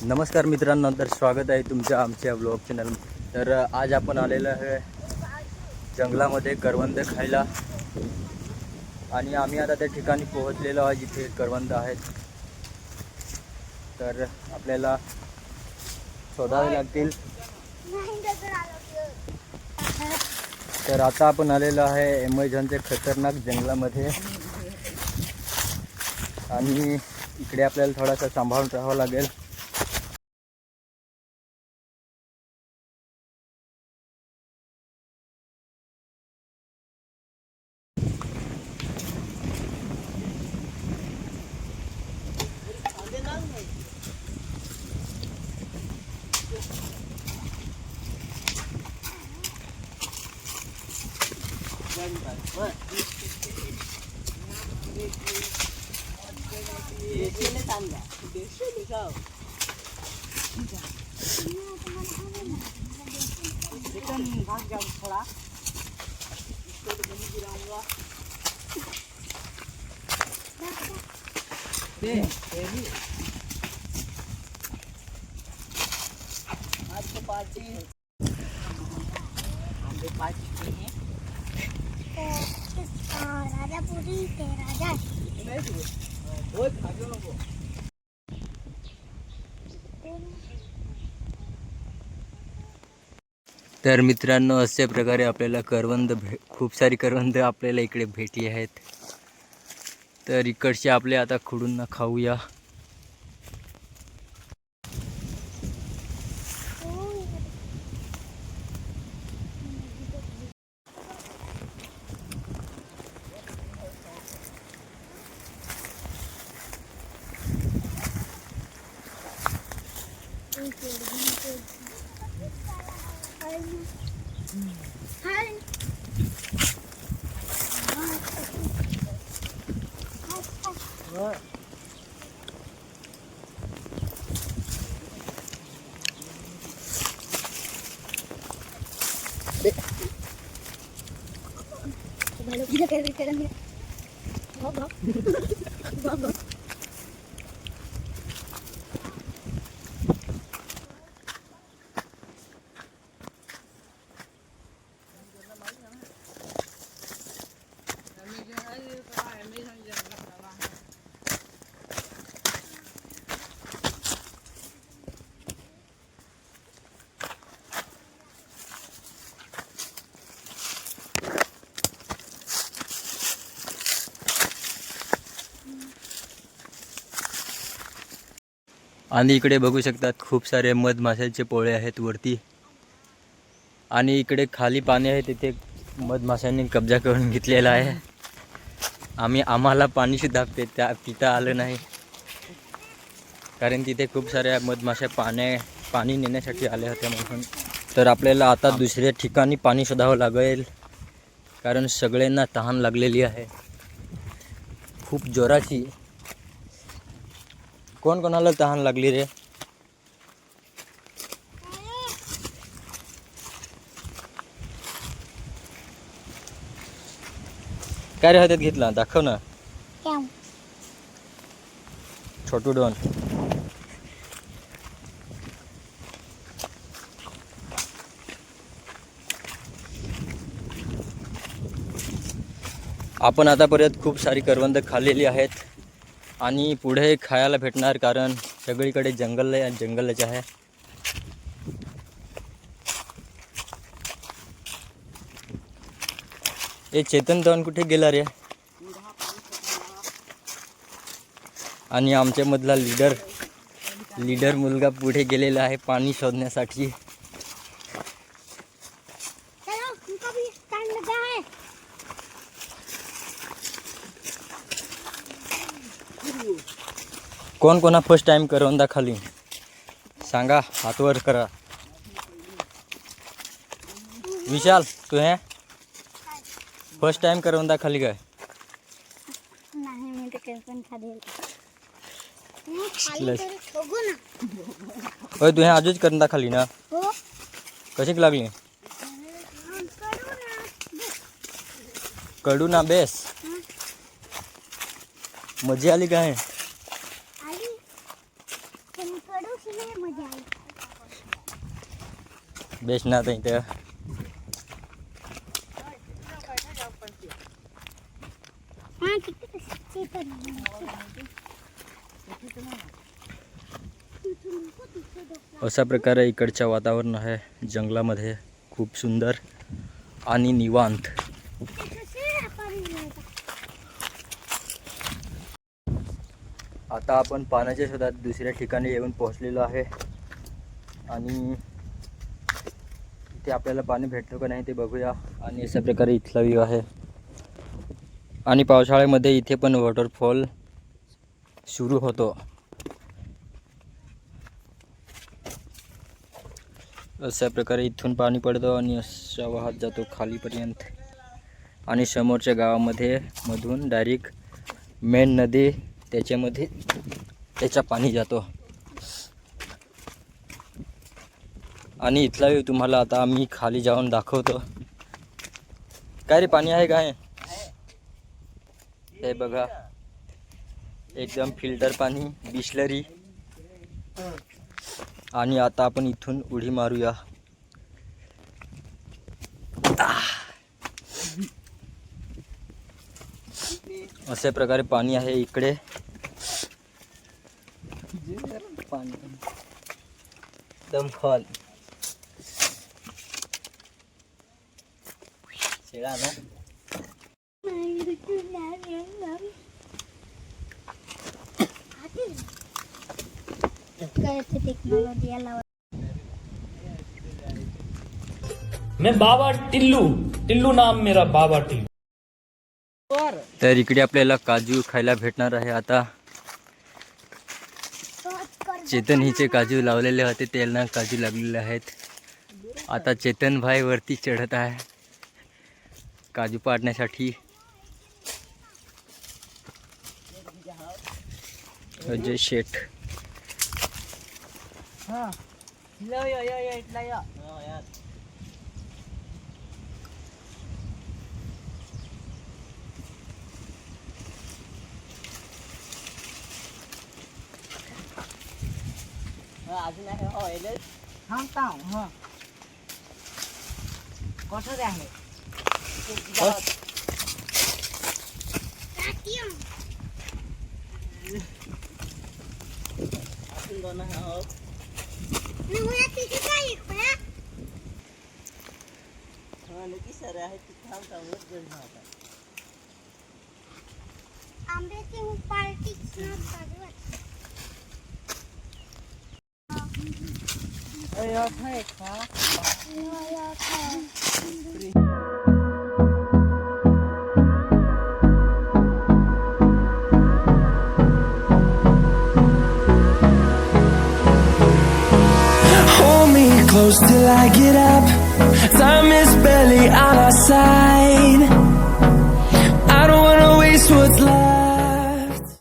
नमस्कार मित्रांनो, तर स्वागत आहे तुमच्या आमच्या ब्लॉग चॅनल. तर आज आपण आलेलो आहे जंगलामध्ये करवंद खायला आणि आम्ही आता त्या ठिकाणी पोहोचलेलो आहे जिथे करवंद आहेत. तर आपल्याला शोधावे लागतील. तर आता आपण आलेलो आहे ॲमेझॉनच्या खतरनाक जंगलामध्ये आणि इकडे आपल्याला थोडासा सांभाळून राहावं लागेल. राजापुरी ते राजा तर मित्रांनो, अशा प्रकारे आपल्याला खूप सारी करवंद आपल्याला इकडे भेटली आहेत. तर इकडचे आपले आता खुडून खाऊया. आणि इकडे बघू शकतात खूप सारे मधमाशांचे पोळे आहेत वरती, आणि इकडे खाली पाणी आहे, तिथे मधमाशांनी कब्जा करून घेतलेला आहे. आम्हाला पाणी सुद्धा पिता आलं नाही, कारण तिथे खूप साऱ्या मधमाशा पाणी नेण्यासाठी आल्या होत्या म्हणून. तर आपल्याला आता दुसऱ्या ठिकाणी पाणी शोधावं लागेल, कारण सगळ्यांना तहान लागलेली आहे खूप जोराची. कोणाला तहान लागली रे? काय रे हातात घेतला? दाखव ना. छोटू डॉन. आपण आतापर्यंत खूप सारी करवंद खाल्लेली आहेत आणि पुढे खायला भेटणार, कारण सगळीकडे जंगलच आहे. हे चेतन दवन कुठे गेला रे? आणि आमच्या मधला लीडर मुलगा पुढे गेलेला आहे पाणी शोधण्यासाठी. कोणा फर्स्ट टाइम करवंदा खाली सांगा, हातवर करा. विशाल, तू है फर्स्ट टाइम करवंदा खाली काय? नाही, मी ते पण खाली होय, तू हे आजच करवंदा खाली ना? हो. कशी लागली? कडू ना बेस? मजा आली काय? पण कडूस लय मजा आली. बेसनात इथं हा तिकडे चेतन अशा प्रकारे इकडचं वातावरण आहे जंगलामध्ये, खूप सुंदर आणि निवांत. आता आपण पाण्याच्या शोधात दुसऱ्या ठिकाणी येऊन पोहोचलेलो आहे आणि इथे आपल्याला पाणी भेटतो का नाही ते बघूया. आणि अशा प्रकारे इथला व्ह्यू आहे. आणि पावसाळ्यामध्ये इथे पण वॉटरफॉल सुरू होतो. अशा प्रकारे इथून पाणी पडतं आणि असा वाहत जातो खालीपर्यंत. आणि समोरच्या गावामध्ये मधून डायरेक्ट मेन नदी त्याच्यामध्ये त्याचा पाणी जातो. आणि इथला व्ह्यू तुम्हाला आता आम्ही खाली जाऊन दाखवतो. काय रे, पाणी आहे काय? हे बघा, एकदम फिल्टर पाणी, बिसलरी. आणि आता आपण इथून उडी मारूया. अशा प्रकारे पाणी आहे इकडे. पाणी एकदम खोल. शेळा ना. टेक्नॉलॉजी आला. मैं बाबा टिल्लू, टिल्लू नाम मेरा, बाबा टिल्लू. तर इकडे आपल्याला काजू खायला भेटणार आहे. आता चेतन हिचे काजू लावलेले होते, त्यांना काजू लागलेले आहेत. आता चेतन भाई वरती चढत आहे काजू पाडण्यासाठी. अजय शेठ. अजून आहे ऑइल थांबता कसं आहे आंब्याची party Hold me close till I get up. Time is barely on our side. I don't wanna waste what's left.